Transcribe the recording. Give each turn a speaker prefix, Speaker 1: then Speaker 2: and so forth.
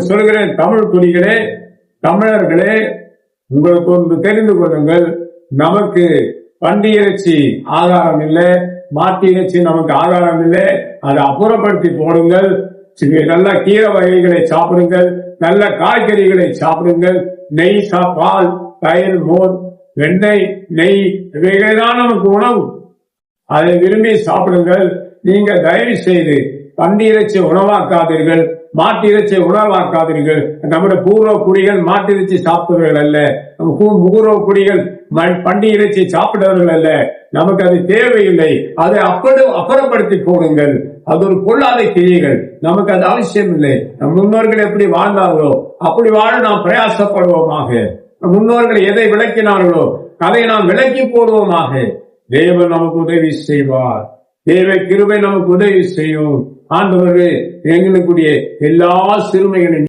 Speaker 1: சொல்கிறேன், தமிழ் குடிகளே, தமிழர்களே, உங்களுக்கு ஒன்று தெரிந்து கொள்ளுங்கள். நமக்கு பன்றி இறைச்சி ஆதாரம் இல்லை, மாட்டு இறைச்சி நமக்கு ஆதாரம் இல்லை. அதை அப்புறப்படுத்தி போடுங்கள். நல்ல கீரை வகைகளை சாப்பிடுங்கள், நல்ல காய்கறிகளை சாப்பிடுங்கள். நெய், பால், தயிர், மோர், வெண்ணெய், நெய் இவைகள்தான் நமக்கு உணவு. அதை விரும்பி சாப்பிடுங்கள். நீங்க தயவு செய்து பன்றி இறைச்சி உணவாக்காதீர்கள், மாட்டு இறைச்சியை உணவாக்காதீர்கள். நம்முடைய பூர்வ குடிகள் மாட்டு இறைச்சி சாப்பிட்டவர்கள் அல்ல, பூர்வ குடிகள் பன்றி இறைச்சி சாப்பிட்டவர்கள் அல்ல. நமக்கு அது தேவையில்லை. அதை அப்புறப்படுத்தி போடுங்கள். அது ஒரு பொல்லாத கிரியைகள், நமக்கு அது அவசியம் இல்லை. நம் முன்னோர்கள் எப்படி வாழ்ந்தார்களோ அப்படி வாழ நாம் பிரயாசப்படுவோமாக. முன்னோர்கள் எதை விளக்கினார்களோ அதை நாம் விளக்கி போடுவோமாக. தேவன் நமக்கு உதவி செய்வார். தேவ கிருபை நமக்கு உதவி செய்யும். ஆண்டவரே, எங்களுக்குரிய எல்லா சிறுமைகளின்